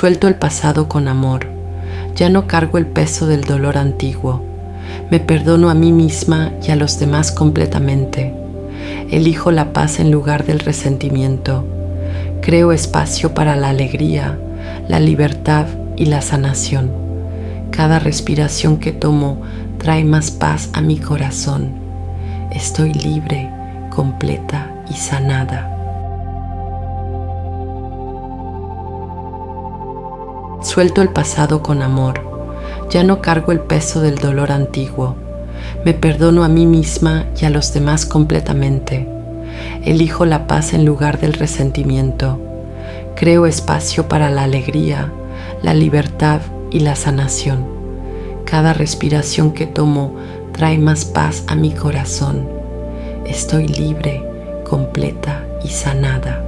Suelto el pasado con amor. Ya no cargo el peso del dolor antiguo. Me perdono a mí misma y a los demás completamente. Elijo la paz en lugar del resentimiento. Creo espacio para la alegría, la libertad y la sanación. Cada respiración que tomo trae más paz a mi corazón. Estoy libre, completa y sanada. Suelto el pasado con amor. Ya no cargo el peso del dolor antiguo. Me perdono a mí misma y a los demás completamente. Elijo la paz en lugar del resentimiento. Creo espacio para la alegría, la libertad y la sanación. Cada respiración que tomo trae más paz a mi corazón. Estoy libre, completa y sanada.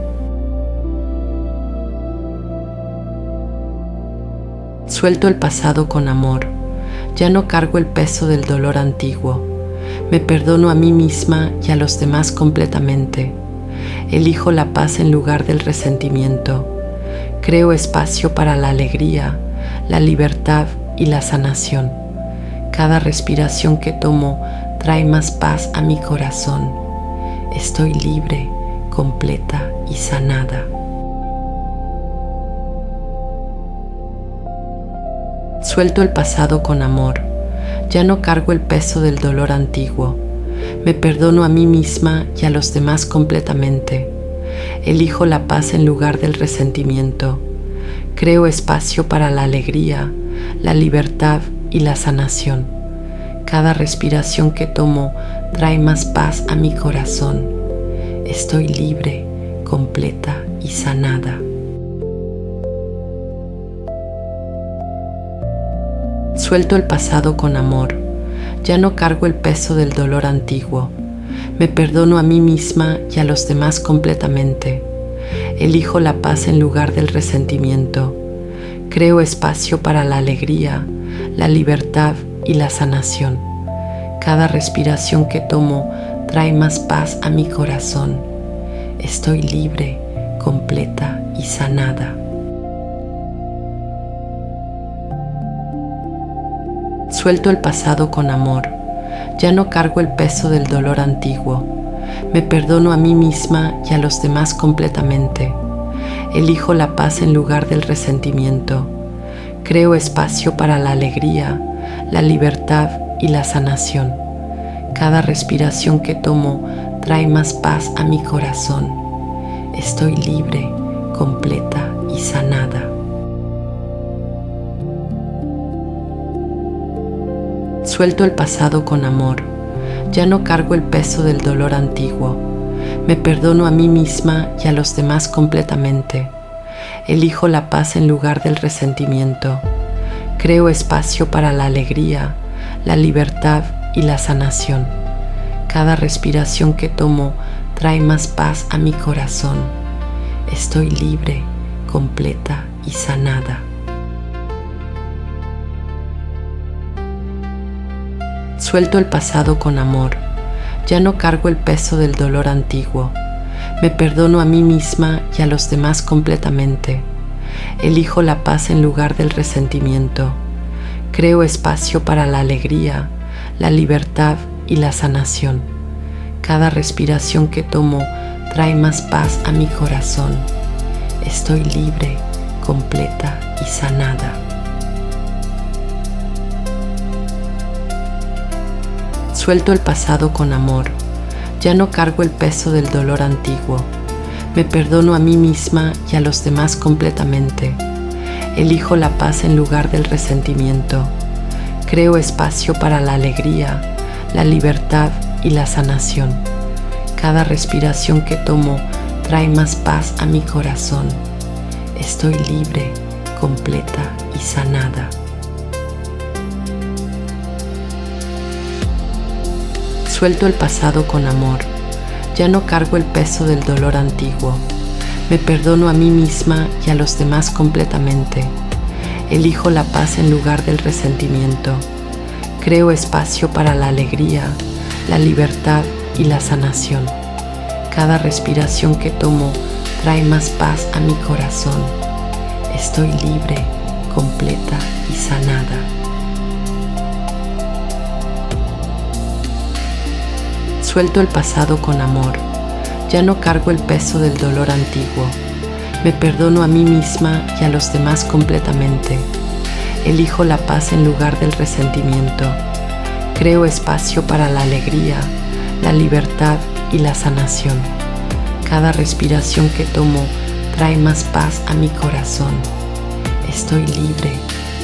Suelto el pasado con amor. Ya no cargo el peso del dolor antiguo. Me perdono a mí misma y a los demás completamente. Elijo la paz en lugar del resentimiento. Creo espacio para la alegría, la libertad y la sanación. Cada respiración que tomo trae más paz a mi corazón. Estoy libre, completa y sanada. Suelto el pasado con amor. Ya no cargo el peso del dolor antiguo. Me perdono a mí misma y a los demás completamente. Elijo la paz en lugar del resentimiento. Creo espacio para la alegría, la libertad y la sanación. Cada respiración que tomo trae más paz a mi corazón. Estoy libre, completa y sanada. Suelto el pasado con amor. Ya no cargo el peso del dolor antiguo. Me perdono a mí misma y a los demás completamente. Elijo la paz en lugar del resentimiento. Creo espacio para la alegría, la libertad y la sanación. Cada respiración que tomo trae más paz a mi corazón. Estoy libre, completa y sanada. Suelto el pasado con amor. Ya no cargo el peso del dolor antiguo. Me perdono a mí misma y a los demás completamente. Elijo la paz en lugar del resentimiento. Creo espacio para la alegría, la libertad y la sanación. Cada respiración que tomo trae más paz a mi corazón. Estoy libre, completa y sanada. Suelto el pasado con amor. Ya no cargo el peso del dolor antiguo. Me perdono a mí misma y a los demás completamente. Elijo la paz en lugar del resentimiento. Creo espacio para la alegría, la libertad y la sanación. Cada respiración que tomo trae más paz a mi corazón. Estoy libre, completa y sanada. Suelto el pasado con amor. Ya no cargo el peso del dolor antiguo. Me perdono a mí misma y a los demás completamente. Elijo la paz en lugar del resentimiento. Creo espacio para la alegría, la libertad y la sanación. Cada respiración que tomo trae más paz a mi corazón. Estoy libre, completa y sanada. Suelto el pasado con amor. Ya no cargo el peso del dolor antiguo. Me perdono a mí misma y a los demás completamente. Elijo la paz en lugar del resentimiento. Creo espacio para la alegría, la libertad y la sanación. Cada respiración que tomo trae más paz a mi corazón. Estoy libre, completa y sanada. Suelto el pasado con amor. Ya no cargo el peso del dolor antiguo. Me perdono a mí misma y a los demás completamente. Elijo la paz en lugar del resentimiento. Creo espacio para la alegría, la libertad y la sanación. Cada respiración que tomo trae más paz a mi corazón. Estoy libre, completa y sanada. Suelto el pasado con amor. Ya no cargo el peso del dolor antiguo. Me perdono a mí misma y a los demás completamente. Elijo la paz en lugar del resentimiento. Creo espacio para la alegría, la libertad y la sanación. Cada respiración que tomo trae más paz a mi corazón. Estoy libre,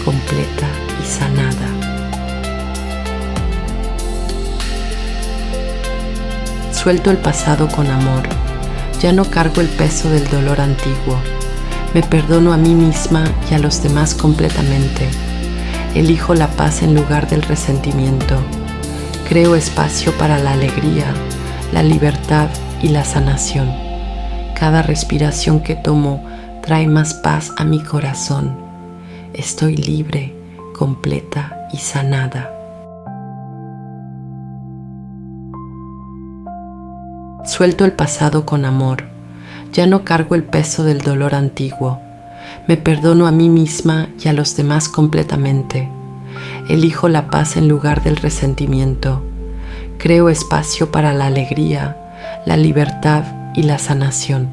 completa y sanada. Suelto el pasado con amor. Ya no cargo el peso del dolor antiguo. Me perdono a mí misma y a los demás completamente. Elijo la paz en lugar del resentimiento. Creo espacio para la alegría, la libertad y la sanación. Cada respiración que tomo trae más paz a mi corazón. Estoy libre, completa y sanada. Suelto el pasado con amor. Ya no cargo el peso del dolor antiguo. Me perdono a mí misma y a los demás completamente. Elijo la paz en lugar del resentimiento. Creo espacio para la alegría, la libertad y la sanación.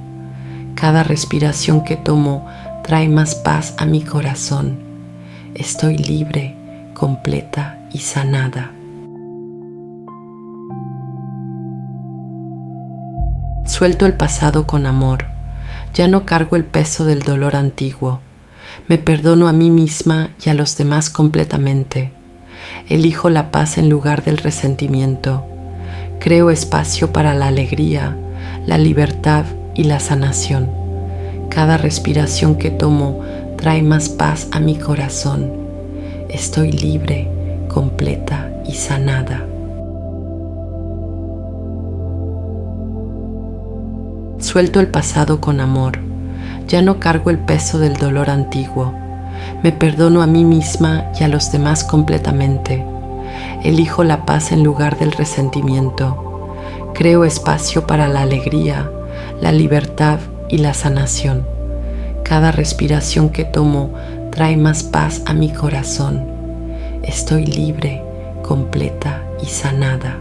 Cada respiración que tomo trae más paz a mi corazón. Estoy libre, completa y sanada. Suelto el pasado con amor. Ya no cargo el peso del dolor antiguo. Me perdono a mí misma y a los demás completamente. Elijo la paz en lugar del resentimiento. Creo espacio para la alegría, la libertad y la sanación. Cada respiración que tomo trae más paz a mi corazón. Estoy libre, completa y sanada. Suelto el pasado con amor. Ya no cargo el peso del dolor antiguo. Me perdono a mí misma y a los demás completamente. Elijo la paz en lugar del resentimiento. Creo espacio para la alegría, la libertad y la sanación. Cada respiración que tomo trae más paz a mi corazón. Estoy libre, completa y sanada.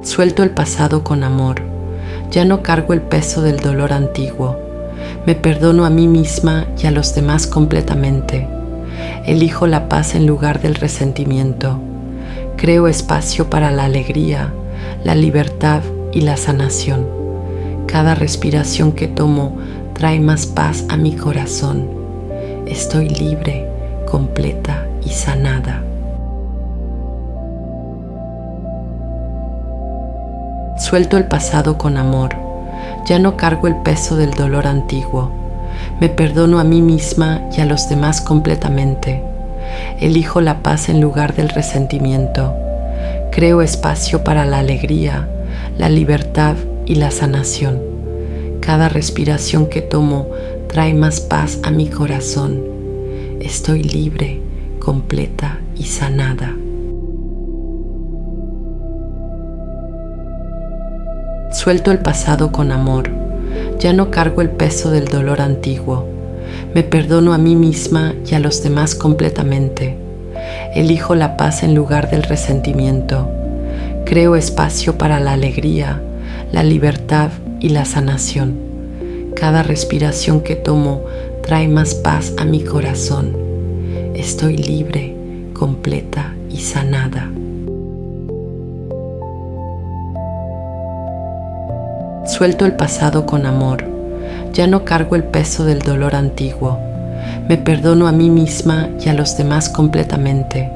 Suelto el pasado con amor. Ya no cargo el peso del dolor antiguo. Me perdono a mí misma y a los demás completamente. Elijo la paz en lugar del resentimiento. Creo espacio para la alegría, la libertad y la sanación. Cada respiración que tomo trae más paz a mi corazón. Estoy libre, completa y sanada. Suelto el pasado con amor. Ya no cargo el peso del dolor antiguo. Me perdono a mí misma y a los demás completamente. Elijo la paz en lugar del resentimiento. Creo espacio para la alegría, la libertad y la sanación. Cada respiración que tomo trae más paz a mi corazón. Estoy libre, completa y sanada. Suelto el pasado con amor. Ya no cargo el peso del dolor antiguo. Me perdono a mí misma y a los demás completamente. Elijo la paz en lugar del resentimiento. Creo espacio para la alegría, la libertad y la sanación. Cada respiración que tomo trae más paz a mi corazón. Estoy libre, completa y sanada. Suelto el pasado con amor. Ya no cargo el peso del dolor antiguo. Me perdono a mí misma y a los demás completamente.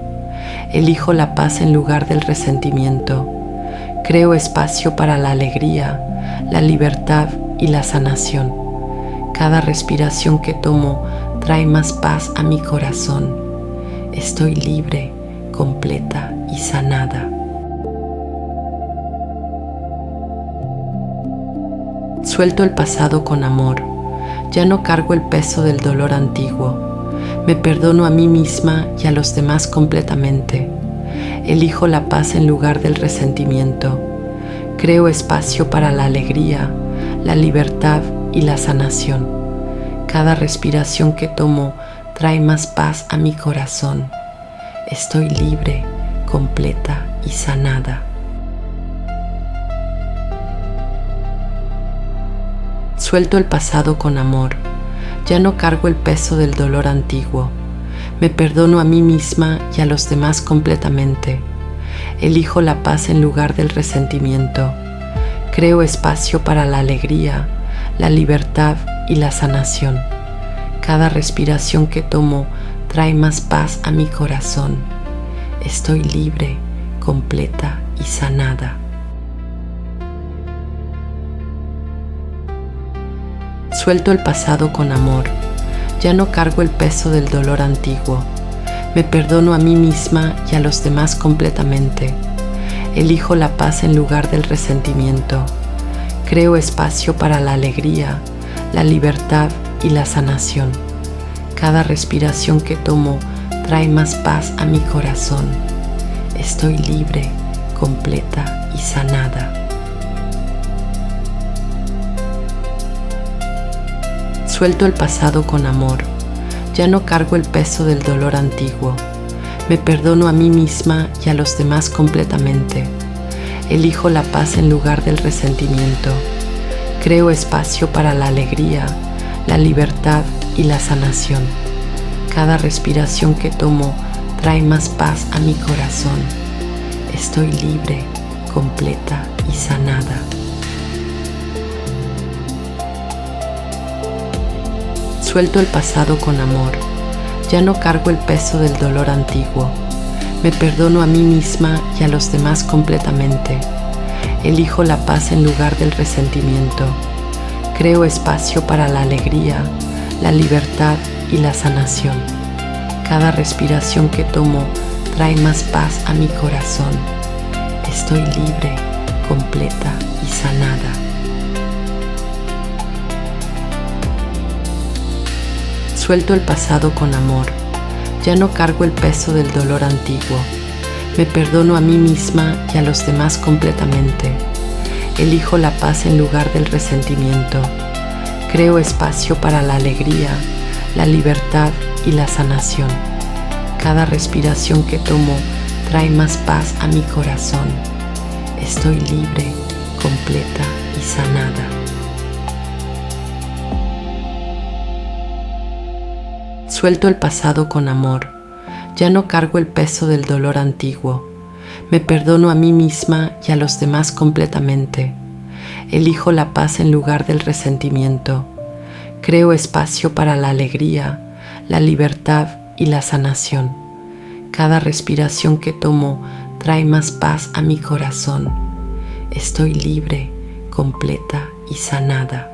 Elijo la paz en lugar del resentimiento. Creo espacio para la alegría, la libertad y la sanación. Cada respiración que tomo trae más paz a mi corazón. Estoy libre, completa y sanada. Suelto el pasado con amor. Ya no cargo el peso del dolor antiguo. Me perdono a mí misma y a los demás completamente. Elijo la paz en lugar del resentimiento. Creo espacio para la alegría, la libertad y la sanación. Cada respiración que tomo trae más paz a mi corazón. Estoy libre, completa y sanada. Suelto el pasado con amor. Ya no cargo el peso del dolor antiguo. Me perdono a mí misma y a los demás completamente. Elijo la paz en lugar del resentimiento. Creo espacio para la alegría, la libertad y la sanación. Cada respiración que tomo trae más paz a mi corazón. Estoy libre, completa y sanada. Suelto el pasado con amor. Ya no cargo el peso del dolor antiguo. Me perdono a mí misma y a los demás completamente. Elijo la paz en lugar del resentimiento. Creo espacio para la alegría, la libertad y la sanación. Cada respiración que tomo trae más paz a mi corazón. Estoy libre, completa y sanada. Suelto el pasado con amor. Ya no cargo el peso del dolor antiguo. Me perdono a mí misma y a los demás completamente. Elijo la paz en lugar del resentimiento. Creo espacio para la alegría, la libertad y la sanación. Cada respiración que tomo trae más paz a mi corazón. Estoy libre, completa y sanada. Suelto el pasado con amor. Ya no cargo el peso del dolor antiguo. Me perdono a mí misma y a los demás completamente. Elijo la paz en lugar del resentimiento. Creo espacio para la alegría, la libertad y la sanación. Cada respiración que tomo trae más paz a mi corazón. Estoy libre, completa y sanada. Suelto el pasado con amor. Ya no cargo el peso del dolor antiguo. Me perdono a mí misma y a los demás completamente. Elijo la paz en lugar del resentimiento. Creo espacio para la alegría, la libertad y la sanación. Cada respiración que tomo trae más paz a mi corazón. Estoy libre, completa y sanada. Suelto el pasado con amor. Ya no cargo el peso del dolor antiguo. Me perdono a mí misma y a los demás completamente. Elijo la paz en lugar del resentimiento. Creo espacio para la alegría, la libertad y la sanación. Cada respiración que tomo trae más paz a mi corazón. Estoy libre, completa y sanada.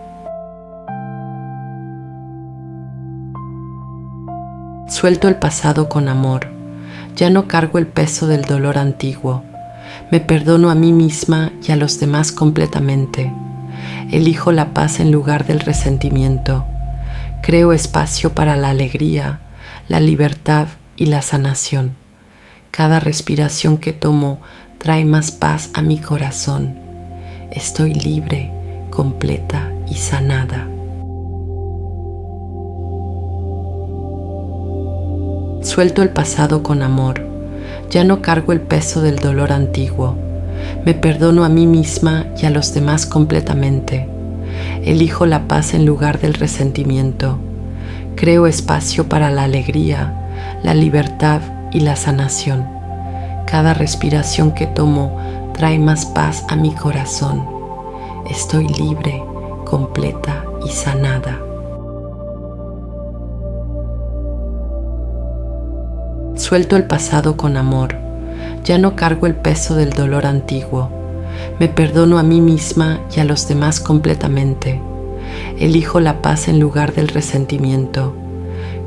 Suelto el pasado con amor. Ya no cargo el peso del dolor antiguo. Me perdono a mí misma y a los demás completamente. Elijo la paz en lugar del resentimiento. Creo espacio para la alegría, la libertad y la sanación. Cada respiración que tomo trae más paz a mi corazón. Estoy libre, completa y sanada. Suelto el pasado con amor. Ya no cargo el peso del dolor antiguo. Me perdono a mí misma y a los demás completamente. Elijo la paz en lugar del resentimiento. Creo espacio para la alegría, la libertad y la sanación. Cada respiración que tomo trae más paz a mi corazón. Estoy libre, completa y sanada. Suelto el pasado con amor. Ya no cargo el peso del dolor antiguo. Me perdono a mí misma y a los demás completamente. Elijo la paz en lugar del resentimiento.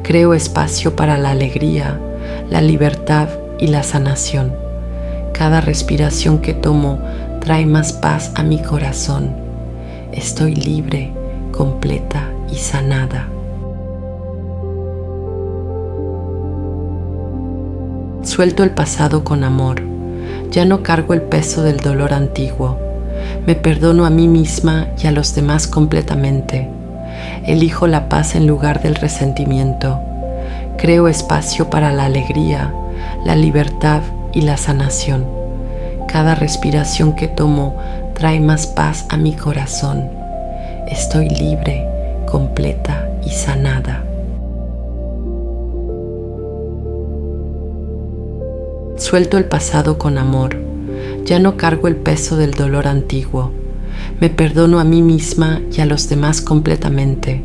Creo espacio para la alegría, la libertad y la sanación. Cada respiración que tomo trae más paz a mi corazón. Estoy libre, completa y sanada. Suelto el pasado con amor. Ya no cargo el peso del dolor antiguo. Me perdono a mí misma y a los demás completamente. Elijo la paz en lugar del resentimiento. Creo espacio para la alegría, la libertad y la sanación. Cada respiración que tomo trae más paz a mi corazón. Estoy libre, completa y sanada. Suelto el pasado con amor. Ya no cargo el peso del dolor antiguo. Me perdono a mí misma y a los demás completamente.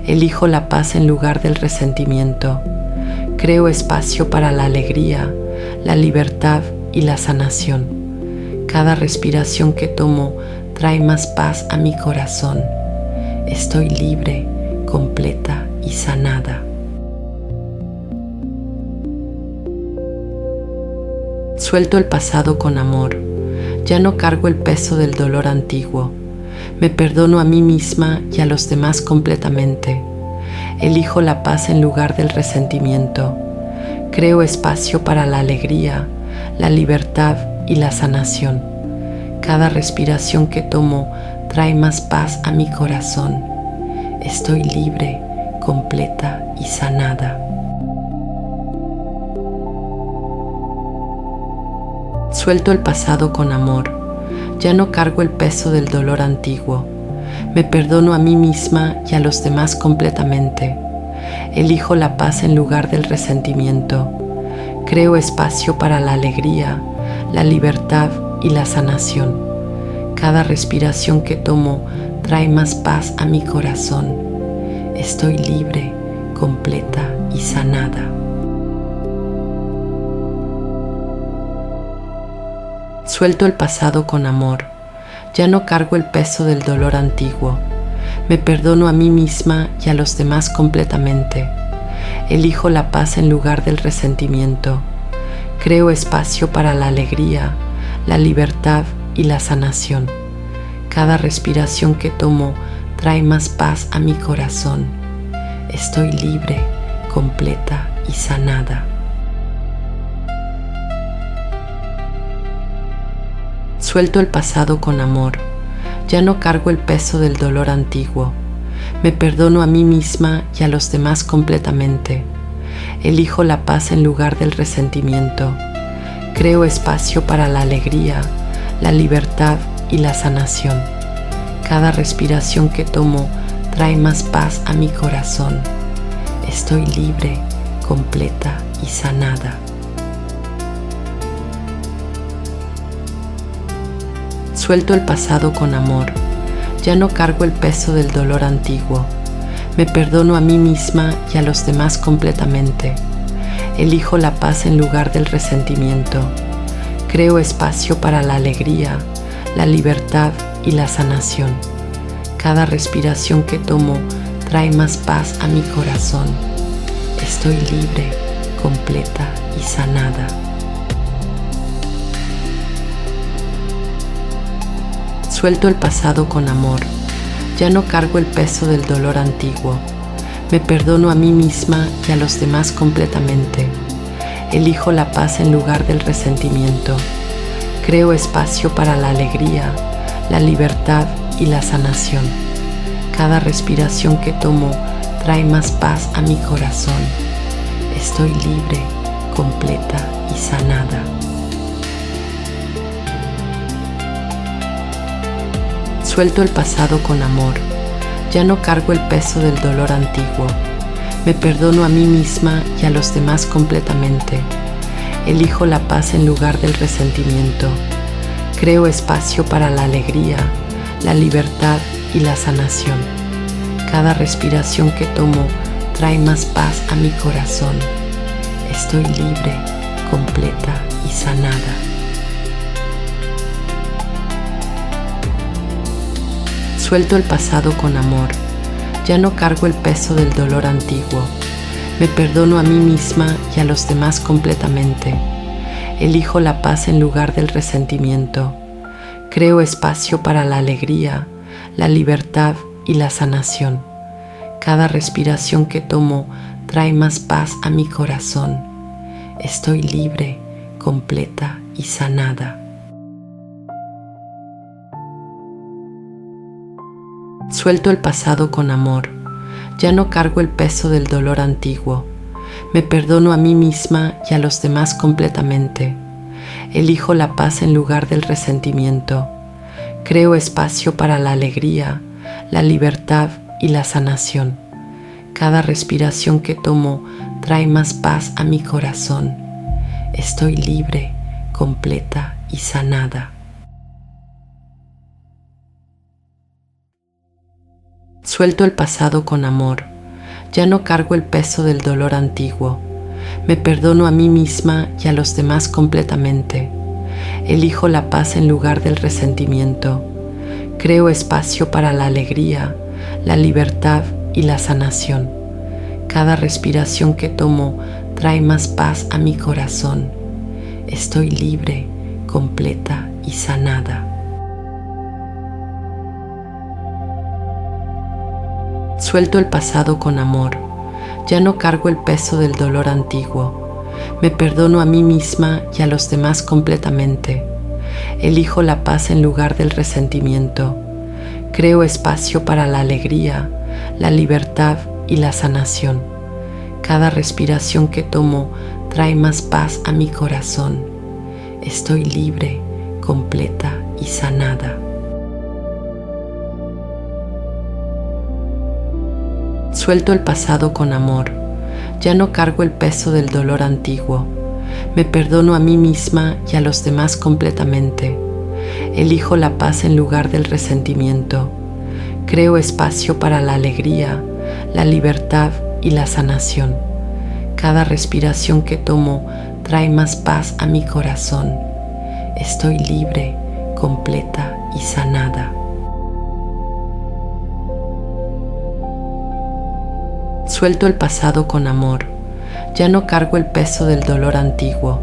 Elijo la paz en lugar del resentimiento. Creo espacio para la alegría, la libertad y la sanación. Cada respiración que tomo trae más paz a mi corazón. Estoy libre, completa y sanada. Suelto el pasado con amor. Ya no cargo el peso del dolor antiguo. Me perdono a mí misma y a los demás completamente. Elijo la paz en lugar del resentimiento. Creo espacio para la alegría, la libertad y la sanación. Cada respiración que tomo trae más paz a mi corazón. Estoy libre, completa y sanada. Suelto el pasado con amor. Ya no cargo el peso del dolor antiguo. Me perdono a mí misma y a los demás completamente. Elijo la paz en lugar del resentimiento. Creo espacio para la alegría, la libertad y la sanación. Cada respiración que tomo trae más paz a mi corazón. Estoy libre, completa y sanada. Suelto el pasado con amor. Ya no cargo el peso del dolor antiguo. Me perdono a mí misma y a los demás completamente. Elijo la paz en lugar del resentimiento. Creo espacio para la alegría, la libertad y la sanación. Cada respiración que tomo trae más paz a mi corazón. Estoy libre, completa y sanada. Suelto el pasado con amor. Ya no cargo el peso del dolor antiguo. Me perdono a mí misma y a los demás completamente. Elijo la paz en lugar del resentimiento. Creo espacio para la alegría, la libertad y la sanación. Cada respiración que tomo trae más paz a mi corazón. Estoy libre, completa y sanada. Suelto el pasado con amor. Ya no cargo el peso del dolor antiguo. Me perdono a mí misma y a los demás completamente. Elijo la paz en lugar del resentimiento. Creo espacio para la alegría, la libertad y la sanación. Cada respiración que tomo trae más paz a mi corazón. Estoy libre, completa y sanada. Suelto el pasado con amor. Ya no cargo el peso del dolor antiguo. Me perdono a mí misma y a los demás completamente. Elijo la paz en lugar del resentimiento. Creo espacio para la alegría, la libertad y la sanación. Cada respiración que tomo trae más paz a mi corazón. Estoy libre, completa y sanada. Suelto el pasado con amor. Ya no cargo el peso del dolor antiguo. Me perdono a mí misma y a los demás completamente. Elijo la paz en lugar del resentimiento. Creo espacio para la alegría, la libertad y la sanación. Cada respiración que tomo trae más paz a mi corazón. Estoy libre, completa y sanada. Suelto el pasado con amor. Ya no cargo el peso del dolor antiguo. Me perdono a mí misma y a los demás completamente. Elijo la paz en lugar del resentimiento. Creo espacio para la alegría, la libertad y la sanación. Cada respiración que tomo trae más paz a mi corazón. Estoy libre, completa y sanada. Suelto el pasado con amor. Ya no cargo el peso del dolor antiguo. Me perdono a mí misma y a los demás completamente. Elijo la paz en lugar del resentimiento. Creo espacio para la alegría, la libertad y la sanación. Cada respiración que tomo trae más paz a mi corazón. Estoy libre, completa y sanada. Suelto el pasado con amor. Ya no cargo el peso del dolor antiguo. Me perdono a mí misma y a los demás completamente. Elijo la paz en lugar del resentimiento. Creo espacio para la alegría, la libertad y la sanación. Cada respiración que tomo trae más paz a mi corazón. Estoy libre, completa y sanada. Suelto el pasado con amor. Ya no cargo el peso del dolor antiguo. Me perdono a mí misma y a los demás completamente. Elijo la paz en lugar del resentimiento. Creo espacio para la alegría, la libertad y la sanación. Cada respiración que tomo trae más paz a mi corazón. Estoy libre, completa y sanada. Suelto el pasado con amor. Ya no cargo el peso del dolor antiguo. Me perdono a mí misma y a los demás completamente. Elijo la paz en lugar del resentimiento. Creo espacio para la alegría, la libertad y la sanación. Cada respiración que tomo trae más paz a mi corazón. Estoy libre, completa y sanada. Suelto el pasado con amor. Ya no cargo el peso del dolor antiguo.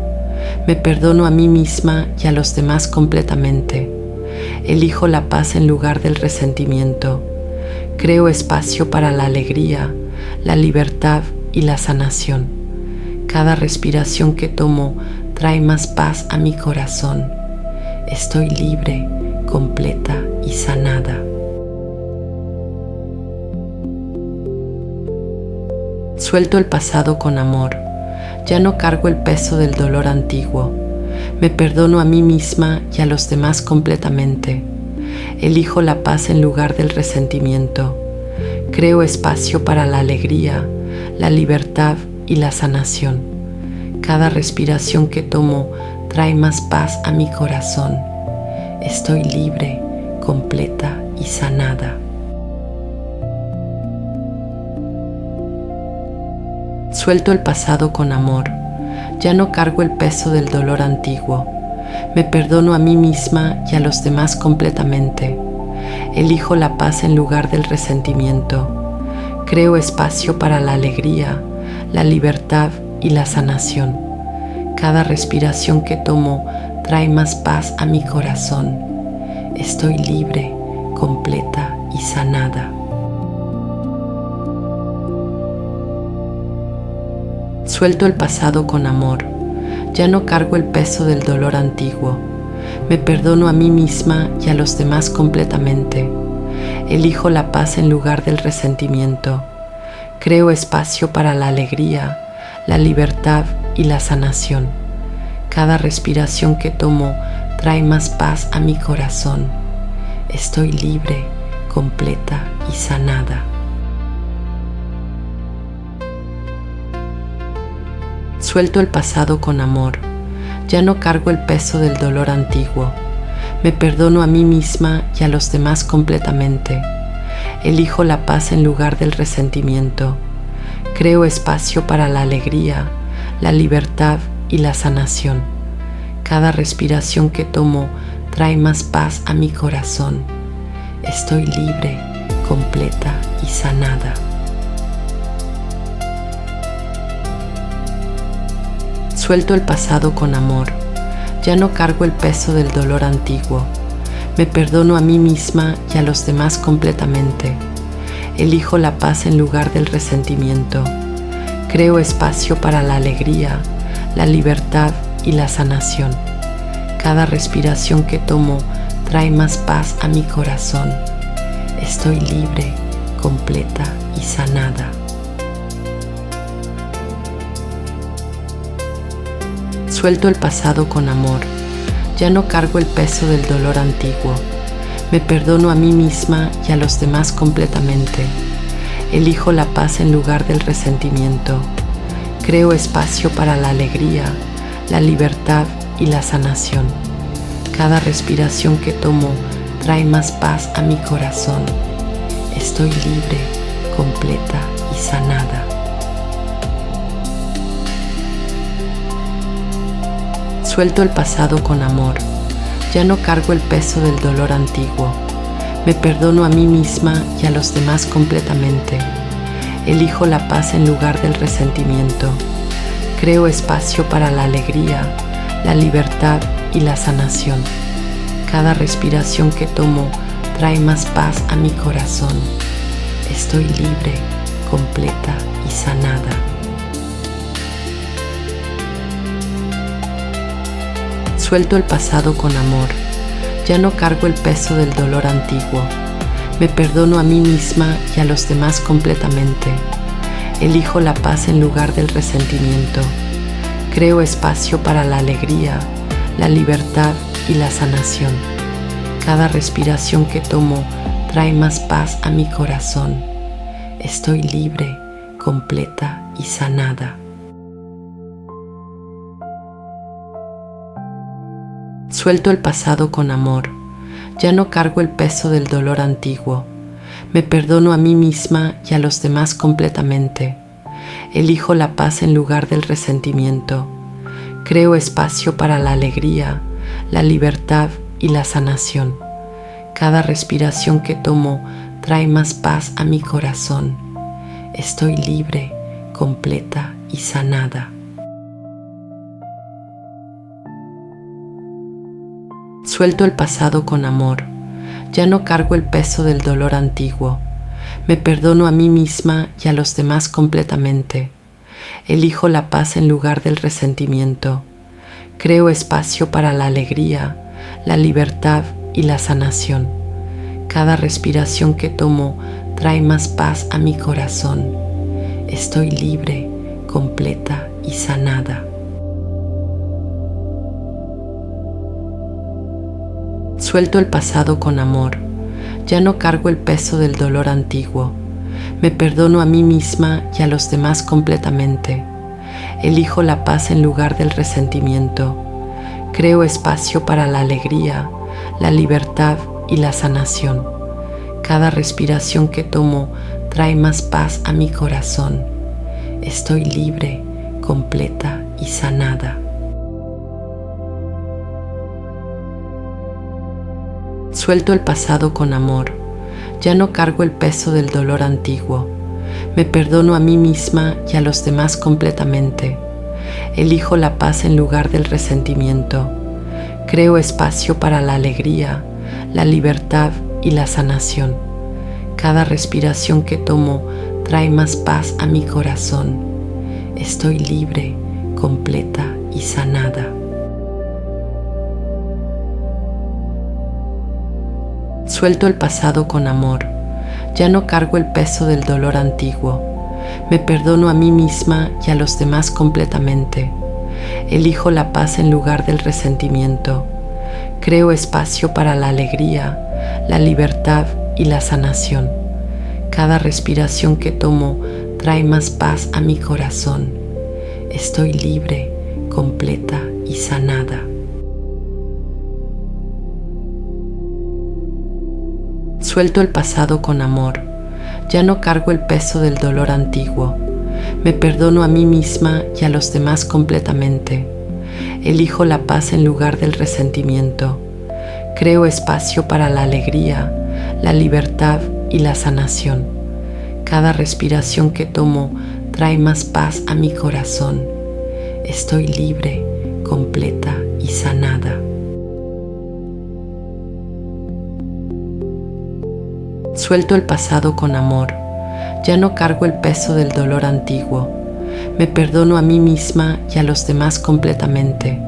Me perdono a mí misma y a los demás completamente. Elijo la paz en lugar del resentimiento. Creo espacio para la alegría, la libertad y la sanación. Cada respiración que tomo trae más paz a mi corazón. Estoy libre, completa y sanada. Suelto el pasado con amor. Ya no cargo el peso del dolor antiguo. Me perdono a mí misma y a los demás completamente. Elijo la paz en lugar del resentimiento. Creo espacio para la alegría, la libertad y la sanación. Cada respiración que tomo trae más paz a mi corazón. Estoy libre, completa y sanada. Suelto el pasado con amor. Ya no cargo el peso del dolor antiguo. Me perdono a mí misma y a los demás completamente. Elijo la paz en lugar del resentimiento. Creo espacio para la alegría, la libertad y la sanación. Cada respiración que tomo trae más paz a mi corazón. Estoy libre, completa y sanada. Suelto el pasado con amor. Ya no cargo el peso del dolor antiguo. Me perdono a mí misma y a los demás completamente. Elijo la paz en lugar del resentimiento. Creo espacio para la alegría, la libertad y la sanación. Cada respiración que tomo trae más paz a mi corazón. Estoy libre, completa y sanada. Suelto el pasado con amor. Ya no cargo el peso del dolor antiguo. Me perdono a mí misma y a los demás completamente. Elijo la paz en lugar del resentimiento. Creo espacio para la alegría, la libertad y la sanación. Cada respiración que tomo trae más paz a mi corazón. Estoy libre, completa y sanada. Suelto el pasado con amor. Ya no cargo el peso del dolor antiguo. Me perdono a mí misma y a los demás completamente. Elijo la paz en lugar del resentimiento. Creo espacio para la alegría, la libertad y la sanación. Cada respiración que tomo trae más paz a mi corazón. Estoy libre, completa y sanada. Suelto el pasado con amor. Ya no cargo el peso del dolor antiguo. Me perdono a mí misma y a los demás completamente. Elijo la paz en lugar del resentimiento. Creo espacio para la alegría, la libertad y la sanación. Cada respiración que tomo trae más paz a mi corazón. Estoy libre, completa y sanada. Suelto el pasado con amor. Ya no cargo el peso del dolor antiguo. Me perdono a mí misma y a los demás completamente. Elijo la paz en lugar del resentimiento. Creo espacio para la alegría, la libertad y la sanación. Cada respiración que tomo trae más paz a mi corazón. Estoy libre, completa y sanada. Suelto el pasado con amor. Ya no cargo el peso del dolor antiguo. Me perdono a mí misma y a los demás completamente. Elijo la paz en lugar del resentimiento. Creo espacio para la alegría, la libertad y la sanación. Cada respiración que tomo trae más paz a mi corazón. Estoy libre, completa y sanada. Suelto el pasado con amor. Ya no cargo el peso del dolor antiguo. Me perdono a mí misma y a los demás completamente. Elijo la paz en lugar del resentimiento. Creo espacio para la alegría, la libertad y la sanación. Cada respiración que tomo trae más paz a mi corazón. Estoy libre, completa y sanada. Suelto el pasado con amor. Ya no cargo el peso del dolor antiguo. Me perdono a mí misma y a los demás completamente. Elijo la paz en lugar del resentimiento. Creo espacio para la alegría, la libertad y la sanación. Cada respiración que tomo trae más paz a mi corazón. Estoy libre, completa y sanada. Suelto el pasado con amor. Ya no cargo el peso del dolor antiguo. Me perdono a mí misma y a los demás completamente. Elijo la paz en lugar del resentimiento. Creo espacio para la alegría, la libertad y la sanación. Cada respiración que tomo trae más paz a mi corazón. Estoy libre, completa y sanada. Suelto el pasado con amor. Ya no cargo el peso del dolor antiguo. Me perdono a mí misma y a los demás completamente. Elijo la paz en lugar del resentimiento. Creo espacio para la alegría, la libertad y la sanación. Cada respiración que tomo trae más paz a mi corazón. Estoy libre, completa y sanada. Suelto el pasado con amor. Ya no cargo el peso del dolor antiguo. Me perdono a mí misma y a los demás completamente. Elijo la paz en lugar del resentimiento. Creo espacio para la alegría, la libertad y la sanación. Cada respiración que tomo trae más paz a mi corazón. Estoy libre, completa y sanada. Suelto el pasado con amor. Ya no cargo el peso del dolor antiguo. Me perdono a mí misma y a los demás completamente. Elijo la paz en lugar del resentimiento. Creo espacio para la alegría, la libertad y la sanación. Cada respiración que tomo trae más paz a mi corazón. Estoy libre, completa y sanada. Suelto el pasado con amor. Ya no cargo el peso del dolor antiguo. Me perdono a mí misma y a los demás completamente.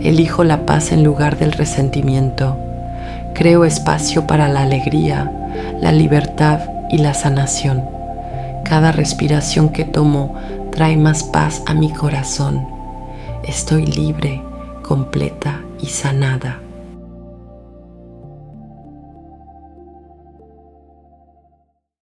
Elijo la paz en lugar del resentimiento. Creo espacio para la alegría, la libertad y la sanación. Cada respiración que tomo trae más paz a mi corazón. Estoy libre, completa y sanada.